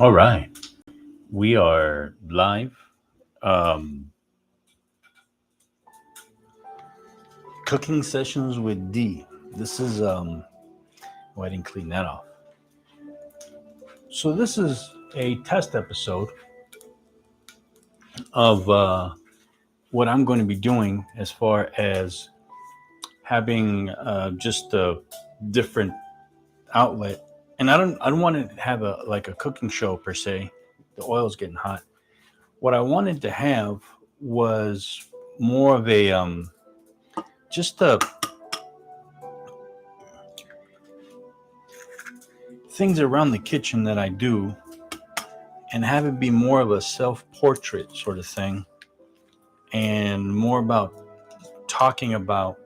All right, we are live. Um, Cooking sessions with D. This is Oh, I didn't clean that off. So this is a test episode of what I'm going to be doing as far as having just a different outlet. And I don't want to have a cooking show per se. The oil's getting hot. What I wanted to have was more of a just a things around the kitchen that I do, and have it be more of a self-portrait sort of thing, and more about talking about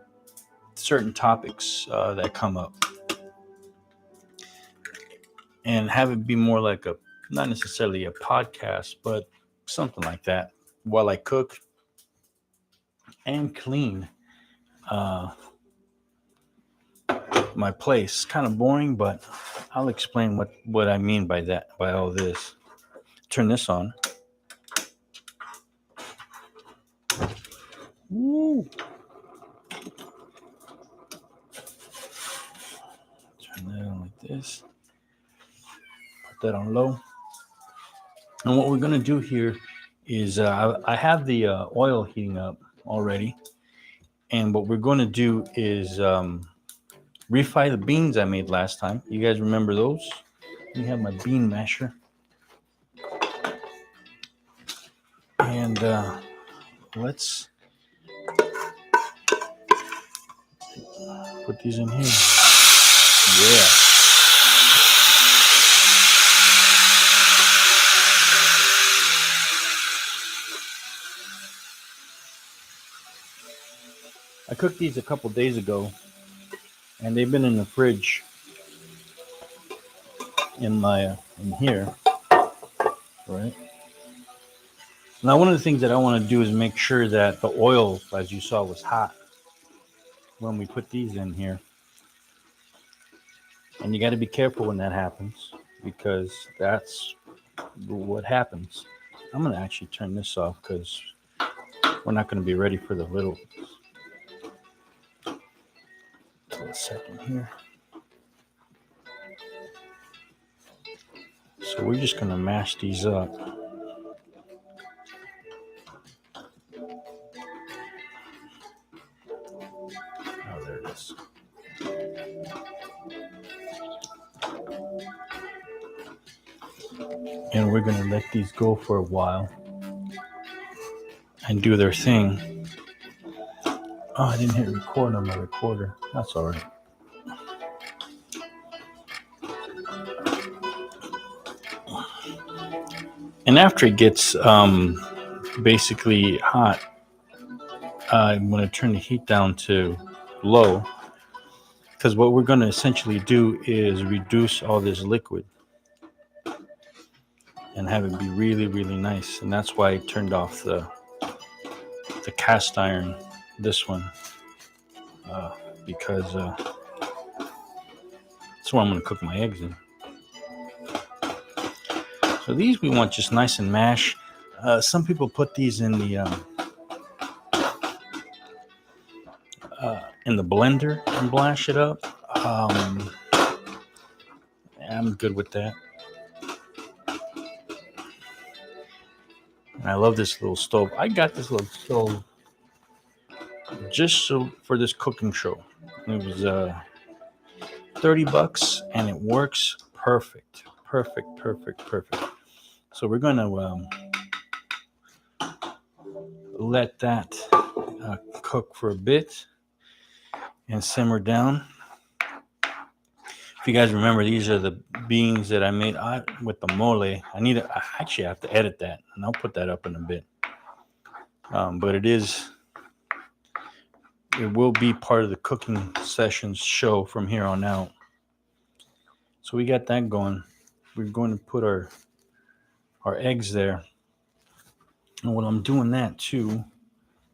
certain topics that come up, and have it be more like a, not necessarily a podcast, but something like that while I cook and clean uh, my place. Kind of boring, but I'll explain what I mean by that, by all this. Turn this on. Woo. Turn that on like this. Put that on low. And what we're going to do here is I have the oil heating up already. And what we're going to do is refry the beans I made last time. You guys remember those? I have my bean masher. And let's put these in here. Yeah. I cooked these a couple days ago, and they've been in the fridge in here, right? Now, one of the things that I want to do is make sure that the oil, as you saw, was hot when we put these in here. And you got to be careful when that happens, because that's what happens. I'm going to actually turn this off because we're not going to be ready for the little. A second here. So we're just going to mash these up. Oh, there it is. And we're going to let these go for a while and do their thing. Oh, I didn't hit record on my recorder. That's all right. And after it gets basically hot, I'm going to turn the heat down to low, because what we're going to essentially do is reduce all this liquid and have it be really, really nice. And that's why I turned off the cast iron, this one, because that's where I'm going to cook my eggs in. So these we want just nice and mash. Some people put these in the blender and blash it up. I'm good with that. And I love this little stove. I got this little stove just for this cooking show. It was $30, and it works perfect. So we're going to let that cook for a bit and simmer down. If you guys remember, these are the beans that I made with the mole. I actually have to edit that, and I'll put that up in a bit. But it will be part of the cooking sessions show from here on out. So we got that going. We're going to put our eggs there. And while I'm doing that too,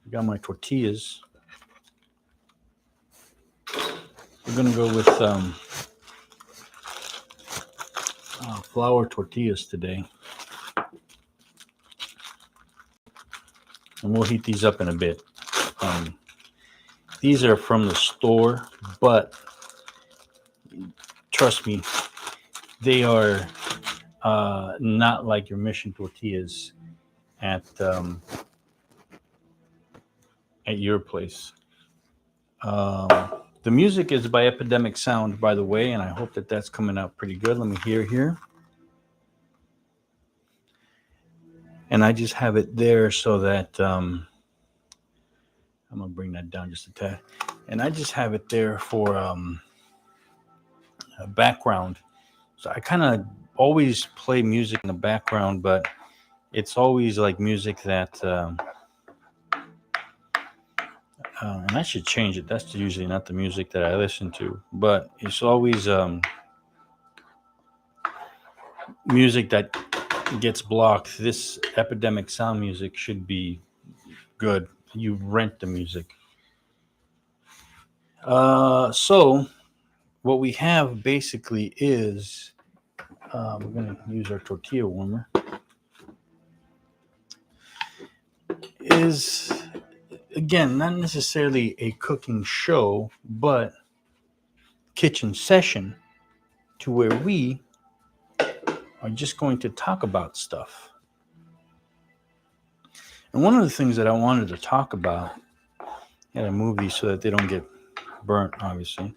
I got my tortillas. We're gonna go with flour tortillas today, and we'll heat these up in a bit. These are from the store, but trust me, they are not like your Mission tortillas at your place. The music is by Epidemic Sound, by the way, and I hope that that's coming out pretty good. Let me hear here. And I just have it there so that I'm going to bring that down just a tad. And I just have it there for a background. So I kind of always play music in the background, but it's always like music that, and I should change it. That's usually not the music that I listen to, but it's always music that gets blocked. This Epidemic Sound music should be good. You rent the music. So what we have basically is we're going to use our tortilla warmer. Is again not necessarily a cooking show, but kitchen session to where we are just going to talk about stuff. And one of the things that I wanted to talk about, and I move these so that they don't get burnt, obviously,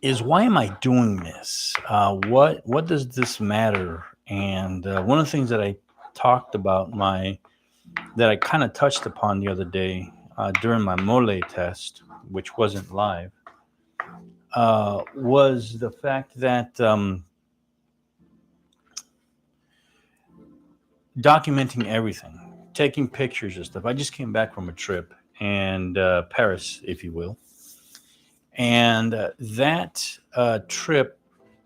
is why am I doing this? What does this matter? And one of the things that I talked about that I kind of touched upon the other day during my mole test, which wasn't live, was the fact that documenting everything, taking pictures and stuff. I just came back from a trip, and Paris, if you will. And that trip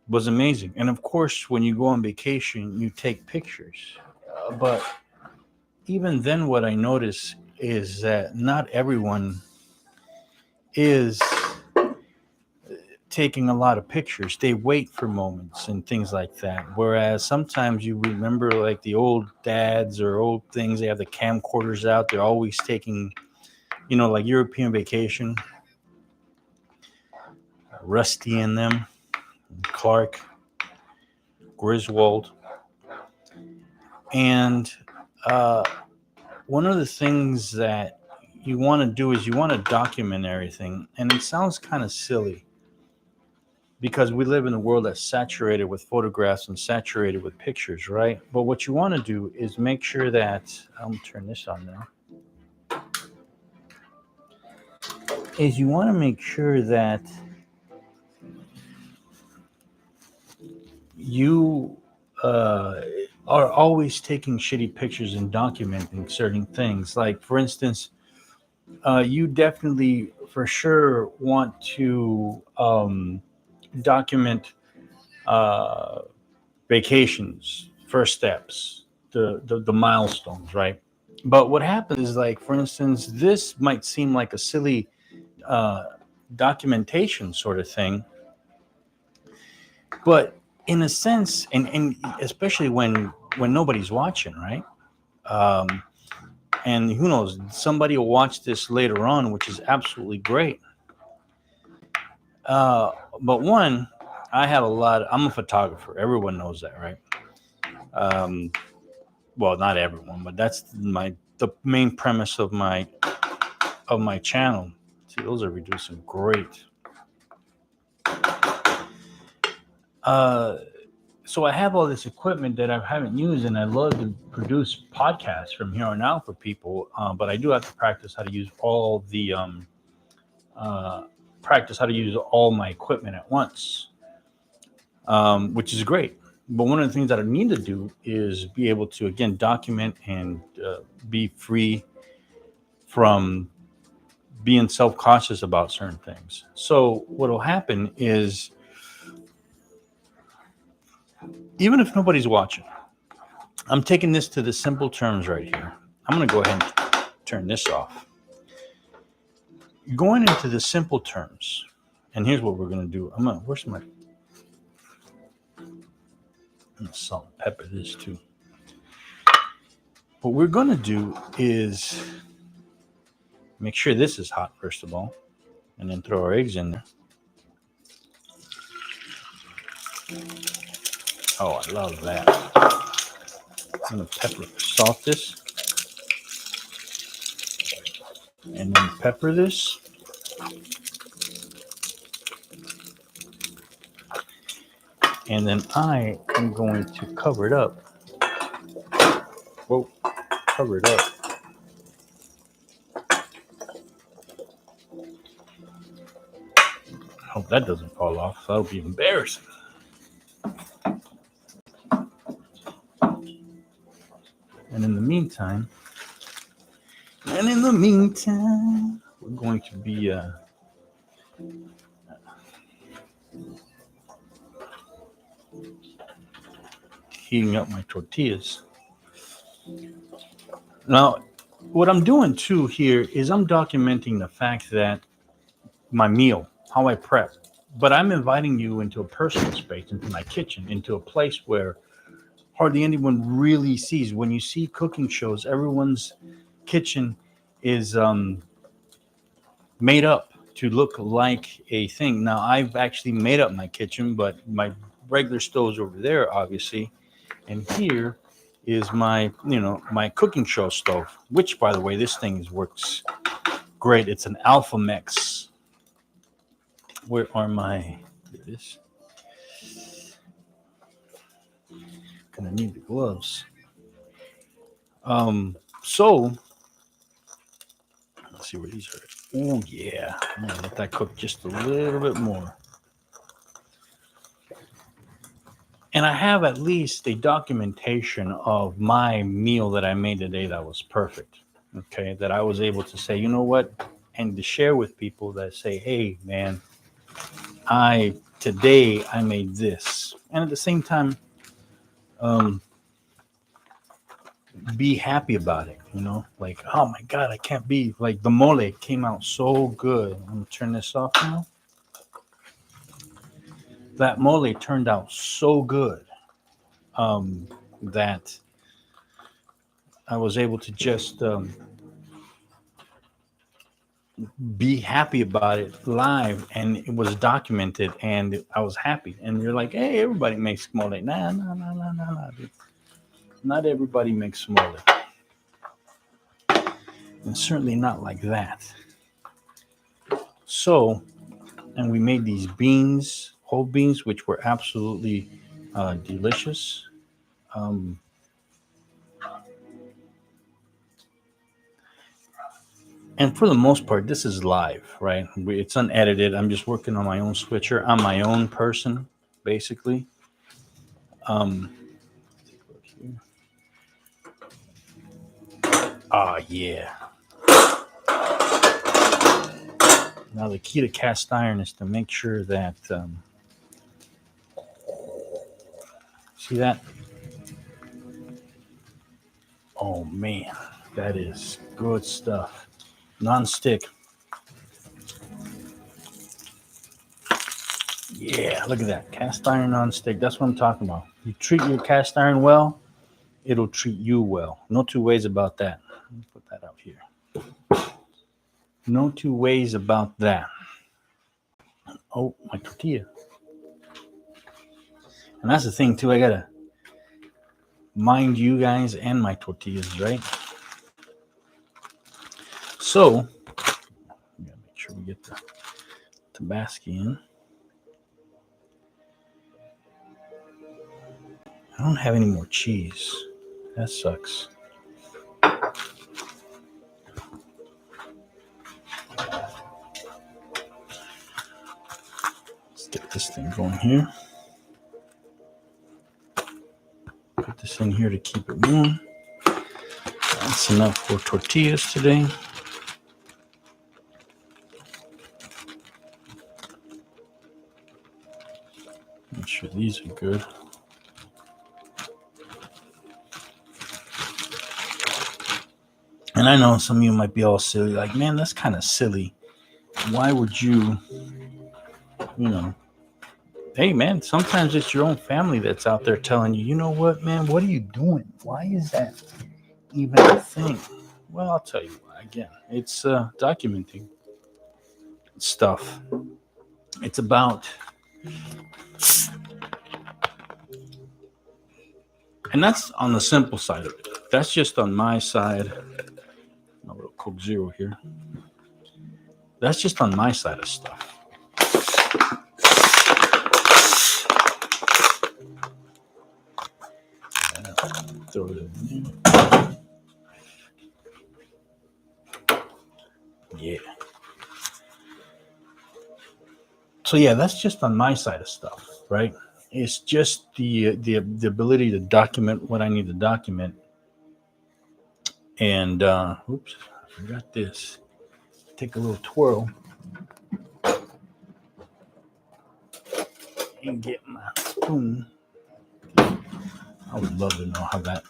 was amazing. And of course, when you go on vacation, you take pictures. But even then, what I notice is that not everyone is taking a lot of pictures. They wait for moments and things like that. Whereas sometimes you remember like the old dads or old things, they have the camcorders out. They're always taking, like European vacation. Rusty in them, Clark, Griswold. And one of the things that you want to do is you want to document everything. And it sounds kind of silly because we live in a world that's saturated with photographs and saturated with pictures, right? But what you want to do is make sure that, I'm going to turn this on now, is you want to make sure that you are always taking shitty pictures and documenting certain things. Like, for instance, you definitely for sure want to document vacations, first steps, the milestones, right? But what happens is, like, for instance, this might seem like a silly documentation sort of thing, but in a sense, and especially when nobody's watching, right? And who knows, somebody will watch this later on, which is absolutely great. But one, I'm a photographer. Everyone knows that, right? Well, not everyone, but that's the main premise of my channel. See, those are reducing great. So I have all this equipment that I haven't used, and I love to produce podcasts from here on out for people. But I do have to practice how to use all my equipment at once, which is great. But one of the things that I need to do is be able to, again, document and be free from being self-conscious about certain things. So what will happen is, even if nobody's watching, I'm taking this to the simple terms right here. I'm going to go ahead turn this off. Going into the simple terms, and here's what we're gonna do. Where's my? I'm gonna salt and pepper this too. What we're gonna do is make sure this is hot first of all, and then throw our eggs in there. Oh, I love that. I'm gonna salt this, and then pepper this. And then I am going to cover it up. Whoa, cover it up. I hope that doesn't fall off. That'll be embarrassing. And in the meantime, we're going to be heating up my tortillas. Now, what I'm doing too here is I'm documenting the fact that my meal, how I prep, but I'm inviting you into a personal space, into my kitchen, into a place where hardly anyone really sees. When you see cooking shows, everyone's kitchen is made up to look like a thing. Now, I've actually made up my kitchen, but my regular stove's over there, obviously. And here is my cooking show stove, which, by the way, this thing works great. It's an Alpha Mix. Where are my... Here it is. Gonna need the gloves. So let's see where these are. Oh yeah, I'm gonna let that cook just a little bit more. And I have at least a documentation of my meal that I made today that was perfect. Okay, that I was able to say, you know what, and to share with people that say, hey man, today I made this, and at the same time, be happy about it, like, oh my god, I can't be like, the mole came out so good. I'm gonna turn this off now. That mole turned out so good that I was able to just be happy about it live, and it was documented, and I was happy. And you're like, hey, everybody makes mole. Nah, not everybody makes mole, and certainly not like that. So, and we made these beans, whole beans, which were absolutely delicious. And for the most part, this is live, right? It's unedited. I'm just working on my own switcher. I'm my own person, basically. Yeah. Now, the key to cast iron is to make sure that, see that? Oh, man, that is good stuff. Non-stick. Yeah, look at that. Cast iron non-stick. That's what I'm talking about. You treat your cast iron well, it'll treat you well. No two ways about that. Let me put that out here. No two ways about that. Oh, my tortilla. And that's the thing, too. I got to mind you guys and my tortillas, right? So, we got to make sure we get the Tabasco in. I don't have any more cheese. That sucks. Let's get this thing going here. Put this in here to keep it warm. That's enough for tortillas today. Make sure these are good. And I know some of you might be all silly, like, man, that's kind of silly. Why would you, you know, hey, man, sometimes it's your own family that's out there telling you, you know what, man, what are you doing? Why is that even a thing? Well, I'll tell you why. Again, it's documenting stuff. It's about, and that's on the simple side of it. That's just on my side. A little Coke Zero here. That's just on my side of stuff. Throw it in there. Yeah. So yeah, that's just on my side of stuff, right? It's just the ability to document what I need to document. And oops, I forgot this. Take a little twirl and get my spoon. I would love to know how that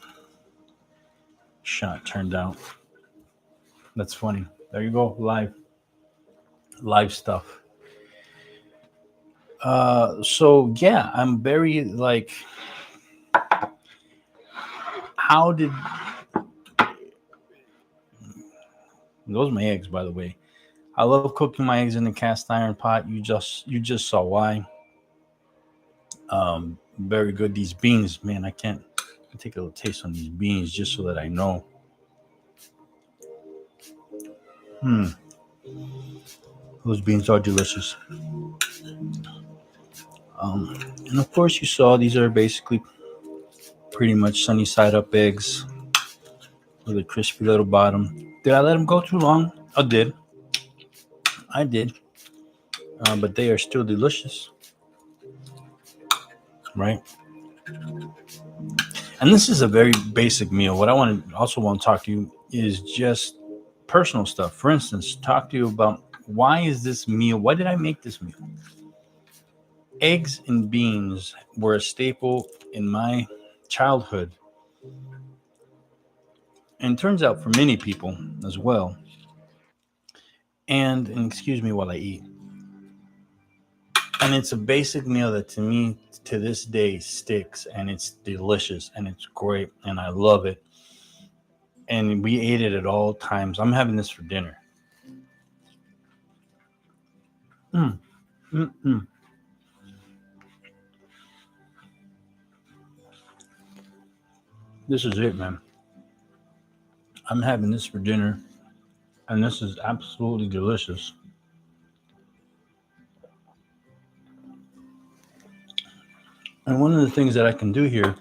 shot turned out. That's funny. There you go, live stuff. So yeah, I'm very like, how did those are my eggs, by the way. I love cooking my eggs in the cast iron pot. You just saw why. Very good. These beans, man, I can't take a little taste on these beans just so that I know. Those beans are delicious. And of course, you saw these are basically pretty much sunny side up eggs with a crispy little bottom. Did I let them go too long? I did. I did. But they are still delicious, right? And this is a very basic meal. What I want to talk to you is just personal stuff. For instance, talk to you about why is this meal? Why did I make this meal? Eggs and beans were a staple in my childhood, and turns out for many people as well. And excuse me while I eat. And it's a basic meal that to me to this day sticks, and it's delicious and it's great and I love it. And we ate it at all times. I'm having this for dinner. Mm, mm, mm. This is it, man. I'm having this for dinner, and this is absolutely delicious. And one of the things that I can do here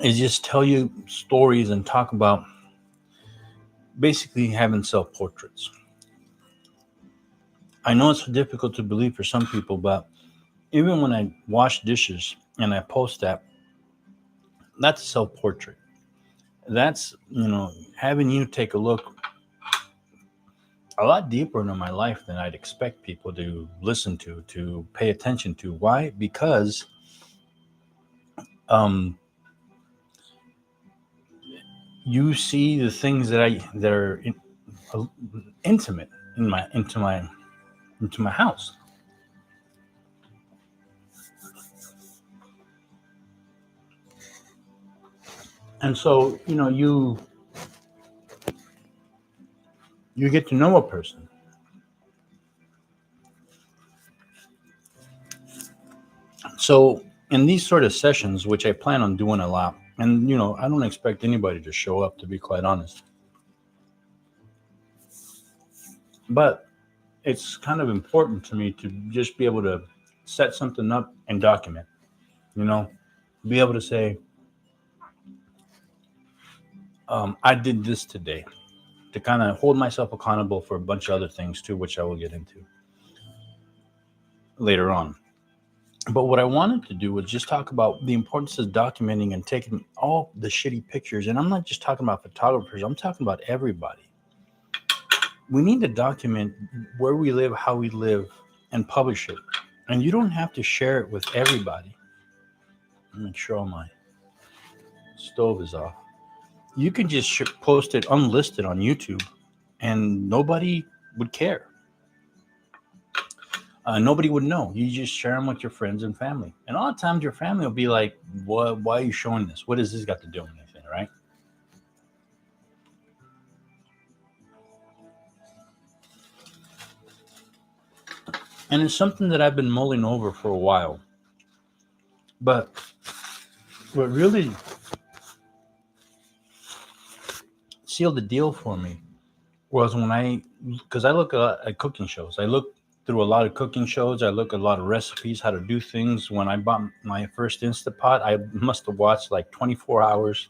is just tell you stories and talk about basically having self portraits. I know it's difficult to believe for some people, but even when I wash dishes and I post that, that's a self portrait. That's, having you take a look a lot deeper into my life than I'd expect people to listen to pay attention to. Why? Because um, you see the things that are intimate into my house. And so, you get to know a person. So in these sort of sessions, which I plan on doing a lot, and I don't expect anybody to show up, to be quite honest, but it's kind of important to me to just be able to set something up and document, you know, be able to say, I did this today, to kind of hold myself accountable for a bunch of other things too, which I will get into later on. But what I wanted to do was just talk about the importance of documenting and taking all the shitty pictures. And I'm not just talking about photographers, I'm talking about everybody. We need to document where we live, how we live, and publish it. And you don't have to share it with everybody. Make sure all my stove is off. you can just post it unlisted on YouTube, and nobody would care. Nobody would know. You just share them with your friends and family, and a lot of times your family will be like, "What? Why are you showing this? What does this got to do with anything?" Right? And it's something that I've been mulling over for a while. But what really sealed the deal for me was because I look at cooking shows. I look through a lot of cooking shows. I look at a lot of recipes, how to do things. When I bought my first Instapot, I must have watched like 24 hours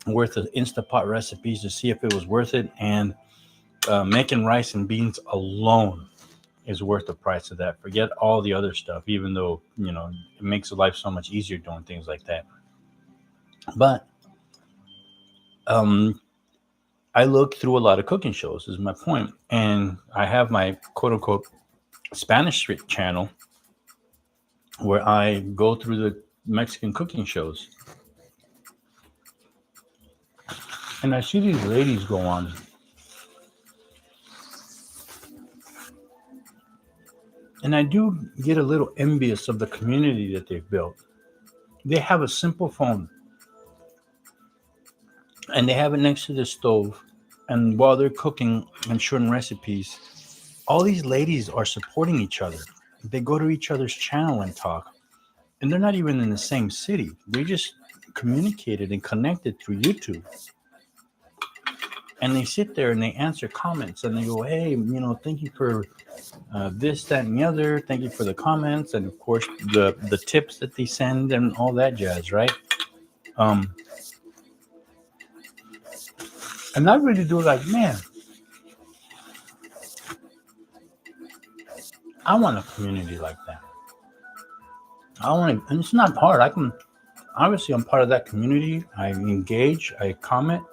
worth of Instapot recipes to see if it was worth it. And making rice and beans alone is worth the price of that. Forget all the other stuff, even though, it makes life so much easier doing things like that. But I look through a lot of cooking shows, is my point. And I have my quote unquote Spanish channel where I go through the Mexican cooking shows. And I see these ladies go on. And I do get a little envious of the community that they've built. They have a simple phone, and they have it next to the stove. And while they're cooking and showing recipes, all these ladies are supporting each other. They go to each other's channel and talk. And they're not even in the same city. They just communicated and connected through YouTube. And they sit there and they answer comments and they go, "Hey, thank you for this, that, and the other. Thank you for the comments." And of course, the tips that they send and all that jazz, right? And I really do like, man, I want a community like that. And it's not hard. Obviously, I'm part of that community. I engage, I comment.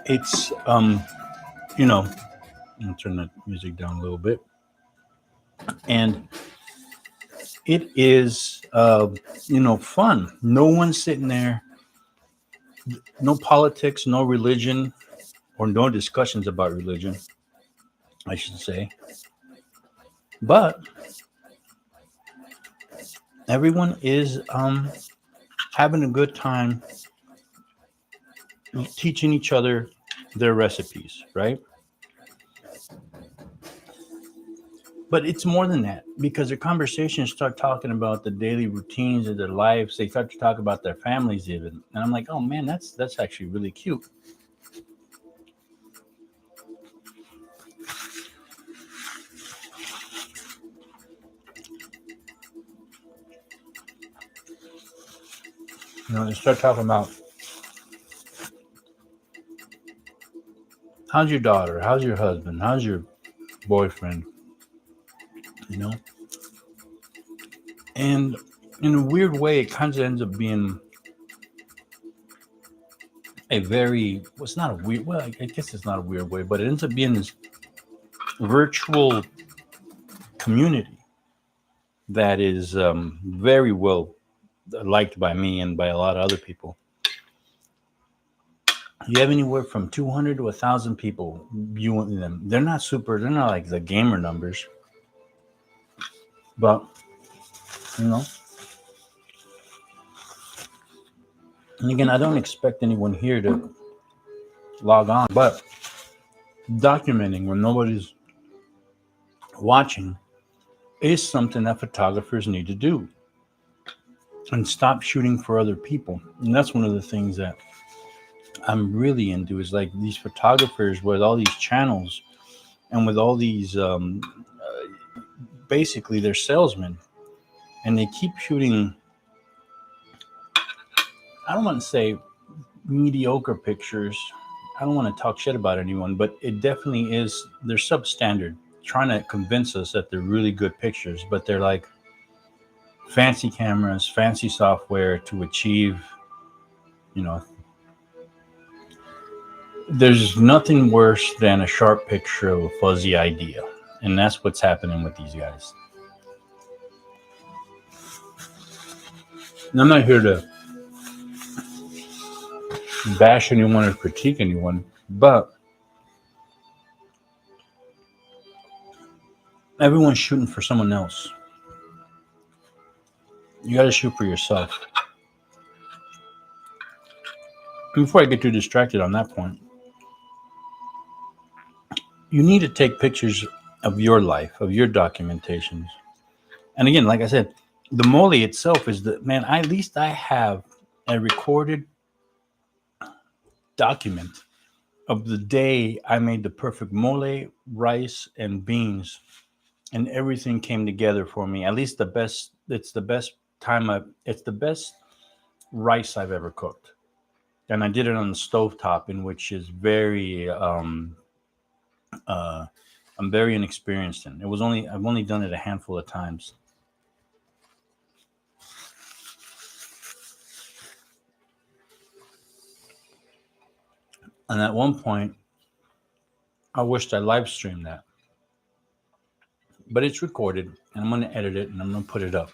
It's, I'm going to turn the music down a little bit. And it is, fun. No one's sitting there. No politics, no religion, or no discussions about religion, I should say. But everyone is having a good time teaching each other their recipes, right? But it's more than that, because their conversations start talking about the daily routines of their lives. They start to talk about their families even. And I'm like, oh man, that's actually really cute. They start talking about, how's your daughter? How's your husband? How's your boyfriend? And in a weird way, it kind of ends up being it's not a weird, well, I guess it's not a weird way, but it ends up being this virtual community that is very well liked by me and by a lot of other people. You have anywhere from 200 to 1,000 people viewing them. They're not like the gamer numbers, but and again, I don't expect anyone here to log on, but documenting when nobody's watching is something that photographers need to do, and stop shooting for other people. And that's one of the things that I'm really into, is like these photographers with all these channels and with all these basically they're salesmen, and they keep shooting, I don't want to say mediocre pictures. I don't want to talk shit about anyone, but it definitely is, they're substandard, trying to convince us that they're really good pictures, but they're like fancy cameras, fancy software to achieve, there's nothing worse than a sharp picture of a fuzzy idea. And that's what's happening with these guys. And I'm not here to bash anyone or critique anyone, but everyone's shooting for someone else. You got to shoot for yourself. Before I get too distracted on that point, you need to take pictures of your life, of your documentations. And again, like I said, the mole itself is the man. At least I have a recorded document of the day I made the perfect mole, rice, and beans, and everything came together for me. At least the best. It's the best time. It's the best rice I've ever cooked, and I did it on the stovetop, in which is very. Uh, I'm very inexperienced in. I've only done it a handful of times. And at one point, I wished I live streamed that, but it's recorded, and I'm going to edit it, and I'm going to put it up.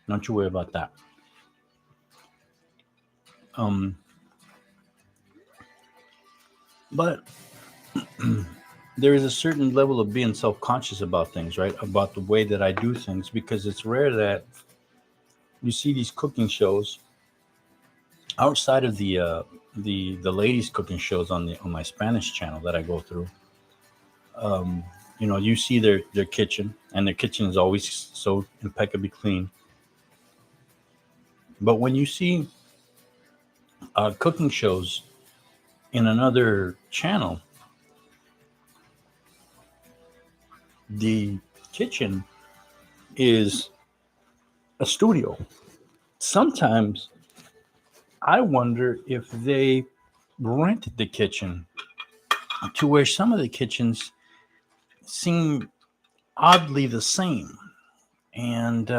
Don't you worry about that. Um, but there is a certain level of being self-conscious about things, right? About the way that I do things, because it's rare that you see these cooking shows outside of the ladies cooking shows on my Spanish channel that I go through. Um, you see their kitchen, and their kitchen is always so impeccably clean. But when you see cooking shows in another channel, the kitchen is a studio. Sometimes I wonder if they rented the kitchen to where some of the kitchens seem oddly the same. And,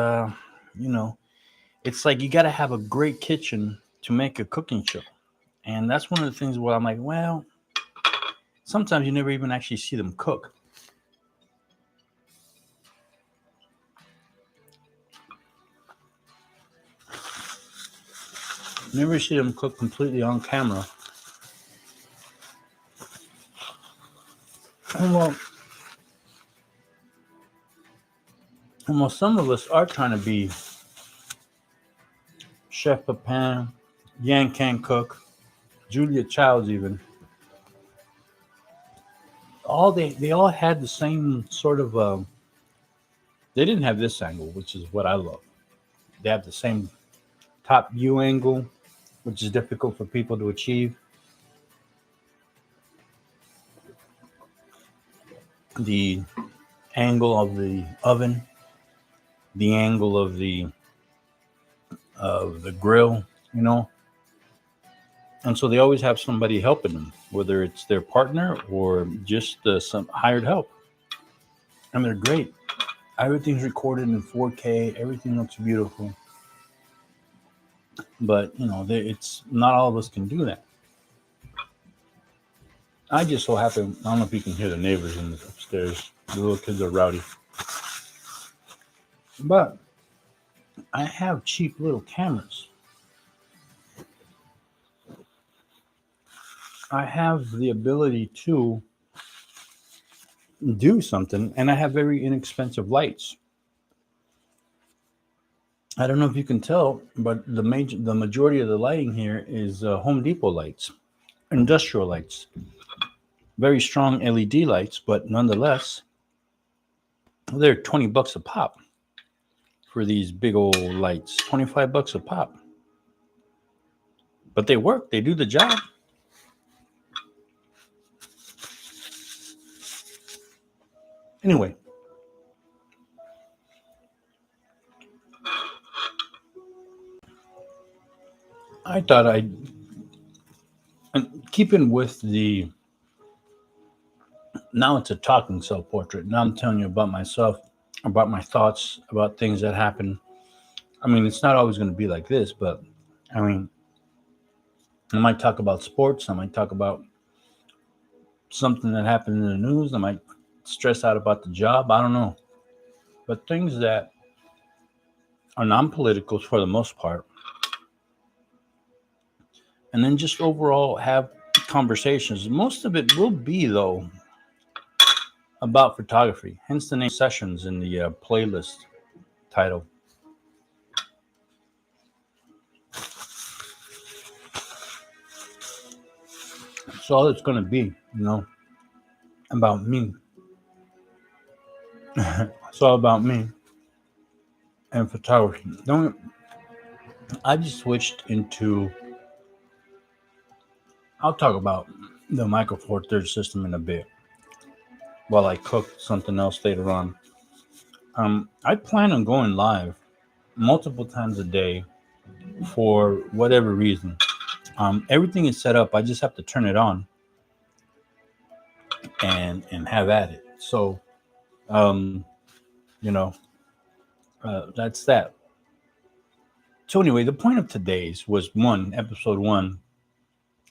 it's like you got to have a great kitchen to make a cooking show. And that's one of the things where I'm like, well, sometimes you never even actually see them cook. Never see them cook completely on camera. And well, some of us are trying to be Chef Pepin, Yan Can Cook, Julia Childs even. They all had the same sort of. They didn't have this angle, which is what I love. They have the same top view angle, which is difficult for people to achieve. The angle of the oven, the angle of the grill, you know. And so they always have somebody helping them, whether it's their partner or just some hired help. And they're great. Everything's recorded in 4K. Everything looks beautiful. But it's not all of us can do that. I just so happen. I don't know if you can hear the neighbors in the upstairs. The little kids are rowdy. But I have cheap little cameras. I have the ability to do something, and I have very inexpensive lights. I don't know if you can tell, but the majority of the lighting here is Home Depot lights, industrial lights, very strong LED lights, but nonetheless, they're $20 a pop for these big old lights. $25 a pop, but they work. They do the job. Anyway, I thought and keeping with now it's a talking self-portrait. Now I'm telling you about myself, about my thoughts, about things that happen. I mean, it's not always going to be like this, but I mean, I might talk about sports. I might talk about something that happened in the news. I might stress out about the job. I don't know. But things that are non-political for the most part, and then just overall have conversations. Most of it will be though about photography, hence the name Sessions in the playlist title. It's all it's going to be, about me. It's all about me and photography. Don't I just switched into? I'll talk about the Micro Four Thirds system in a bit while I cook something else later on. I plan on going live multiple times a day for whatever reason. Everything is set up. I just have to turn it on and have at it. So, um, you know, that's that. So anyway, the point of today's was episode one,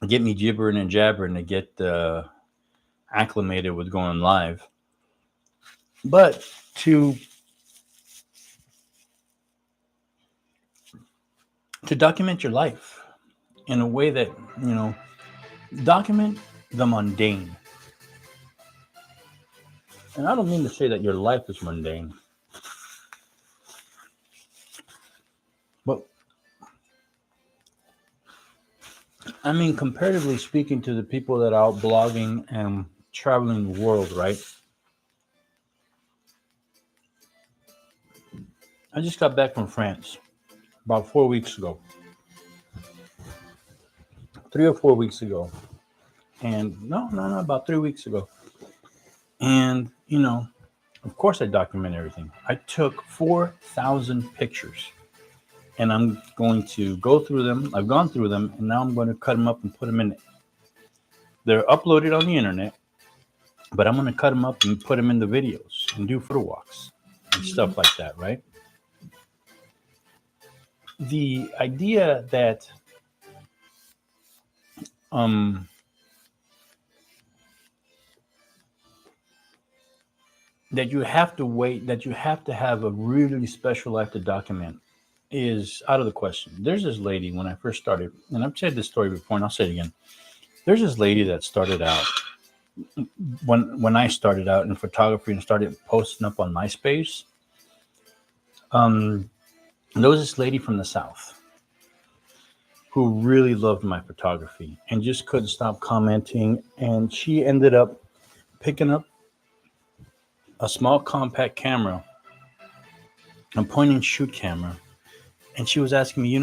get me gibbering and jabbering to get acclimated with going live, but to document your life in a way that document the mundane. And I don't mean to say that your life is mundane, but I mean, comparatively speaking to the people that are out blogging and traveling the world, right? I just got back from France about 4 weeks ago, 3 or 4 weeks ago. And no, about 3 weeks ago. And, of course I document everything. I took 4,000 pictures and I'm going to go through them. I've gone through them and now I'm going to cut them up and put them in. They're uploaded on the internet, but I'm going to cut them up and put them in the videos and do photo walks and stuff like that, right? The idea that that you have to wait, that you have to have a really special life to document is out of the question. There's this lady when I first started, and I've said this story before and I'll say it again. There's this lady that started out when I started out in photography and started posting up on MySpace. There was this lady from the South who really loved my photography and just couldn't stop commenting. And she ended up picking up a small compact camera, a point and shoot camera. And she was asking me,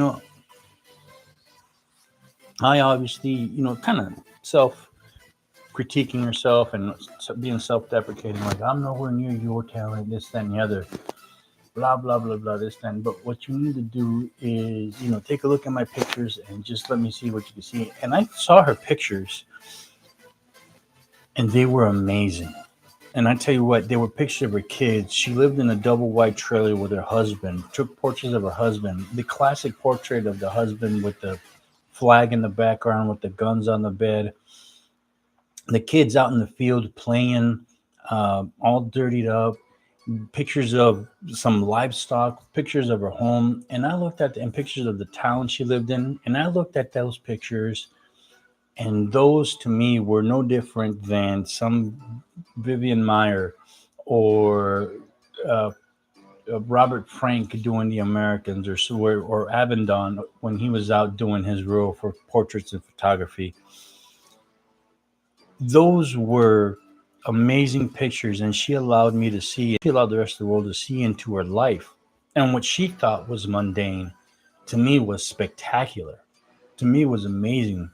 I obviously, kind of self-critiquing herself and being self-deprecating, like, I'm nowhere near your talent, this, that, and the other, blah, blah, blah, blah, this, that. And, but what you need to do is, take a look at my pictures and just let me see what you can see. And I saw her pictures and they were amazing. And I tell you what, they were pictures of her kids. She lived in a double wide trailer with her husband, took portraits of her husband, the classic portrait of the husband with the flag in the background with the guns on the bed, the kids out in the field playing, all dirtied up, pictures of some livestock, pictures of her home. And I looked at and pictures of the town she lived in. And I looked at those pictures, and those to me were no different than some Vivian Meyer or Robert Frank doing The Americans, or Avendon when he was out doing his role for portraits and photography. Those were amazing pictures, and she allowed me to see, she allowed the rest of the world to see into her life. And what she thought was mundane, to me was spectacular. To me was amazing.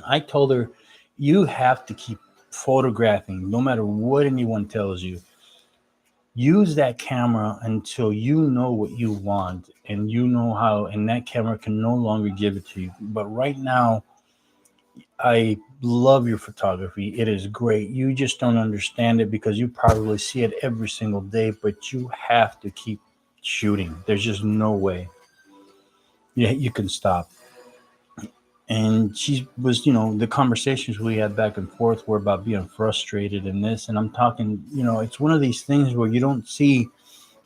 I told her, you have to keep photographing no matter what anyone tells you. Use that camera until you know what you want and you know how, and that camera can no longer give it to you. But right now, I love your photography. It is great. You just don't understand it because you probably see it every single day, but you have to keep shooting. There's just no way you can stop. And she was, the conversations we had back and forth were about being frustrated in this. And I'm talking, it's one of these things where you don't see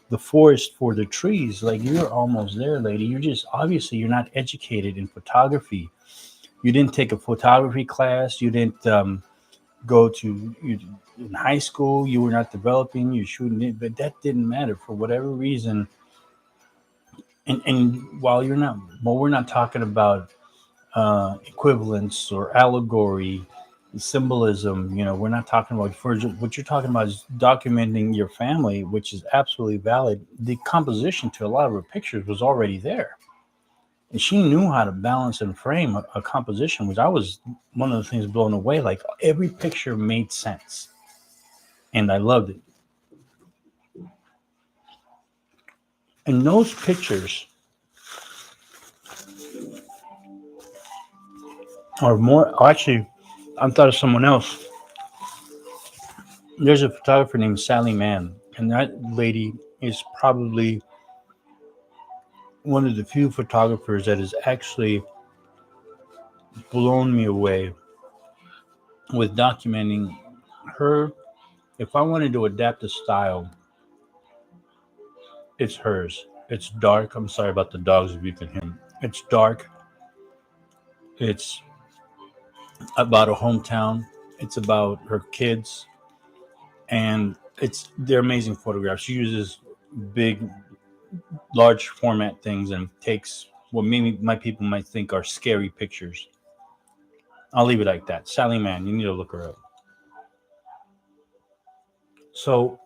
the forest for the trees. Like, you're almost there, lady. You're just, obviously you're not educated in photography. You didn't take a photography class. You didn't go to you, in high school. You were not developing. You're shooting it, but that didn't matter for whatever reason. And while we're not talking about equivalence or allegory, symbolism. We're not talking about, for what you're talking about is documenting your family, which is absolutely valid. The composition to a lot of her pictures was already there. And she knew how to balance and frame a composition, which I was one of the things blown away. Like, every picture made sense. And I loved it. And those pictures are more, actually, I thought of someone else. There's a photographer named Sally Mann, and that lady is probably one of the few photographers that has actually blown me away with documenting her. If I wanted to adapt a style, it's hers. It's dark. I'm sorry about the dogs if you can hear them. It's dark. It's about a hometown. It's about her kids, and they're amazing photographs. She uses big, large format things and takes what maybe my people might think are scary pictures. I'll leave it like that. Sally Mann, you need to look her up. So,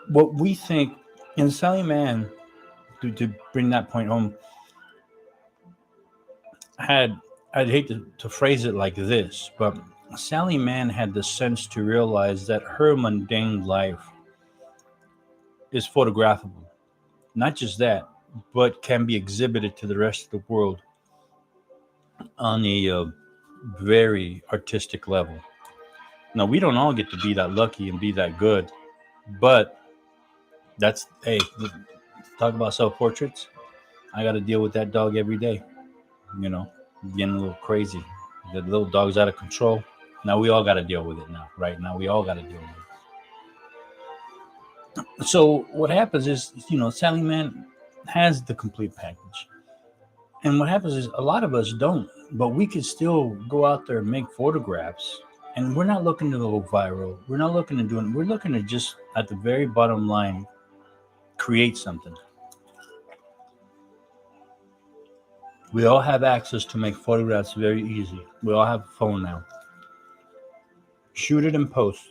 what we think, and Sally Mann, to bring that point home, I'd hate to phrase it like this, but Sally Mann had the sense to realize that her mundane life is photographable. Not just that, but can be exhibited to the rest of the world on a very artistic level. Now, we don't all get to be that lucky and be that good, but that's, hey, talk about self portraits. I got to deal with that dog every day, you know, getting a little crazy. The little dog's out of control. Now we all got to deal with it now, right? Now we all got to deal with it. So what happens is, Sally Mann has the complete package. And what happens is, a lot of us don't, but we can still go out there and make photographs. And we're not looking to go viral. We're not looking to do it. We're looking to just, at the very bottom line, create something. We all have access to make photographs very easy. We all have a phone now. Shoot it and post.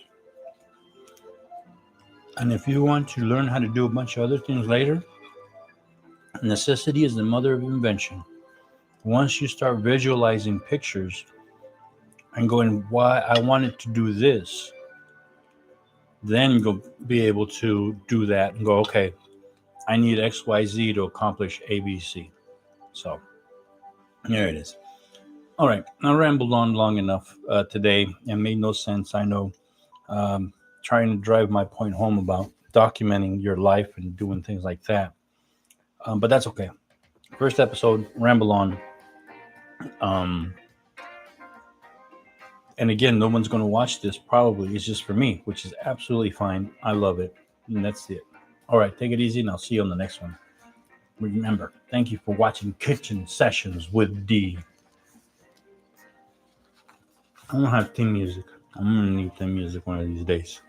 And if you want to learn how to do a bunch of other things later, necessity is the mother of invention. Once you start visualizing pictures and going, why I wanted to do this, then you'll be able to do that and go, okay, I need XYZ to accomplish ABC. So there it is. All right, I rambled on long enough today and made no sense. I know, trying to drive my point home about documenting your life and doing things like that. But that's okay. First episode, ramble on. And again, no one's going to watch this probably. It's just for me, which is absolutely fine. I love it. And that's it. All right, take it easy, and I'll see you on the next one. Remember, thank you for watching Kitchen Sessions with D. I don't have theme music. I'm going to need theme music one of these days.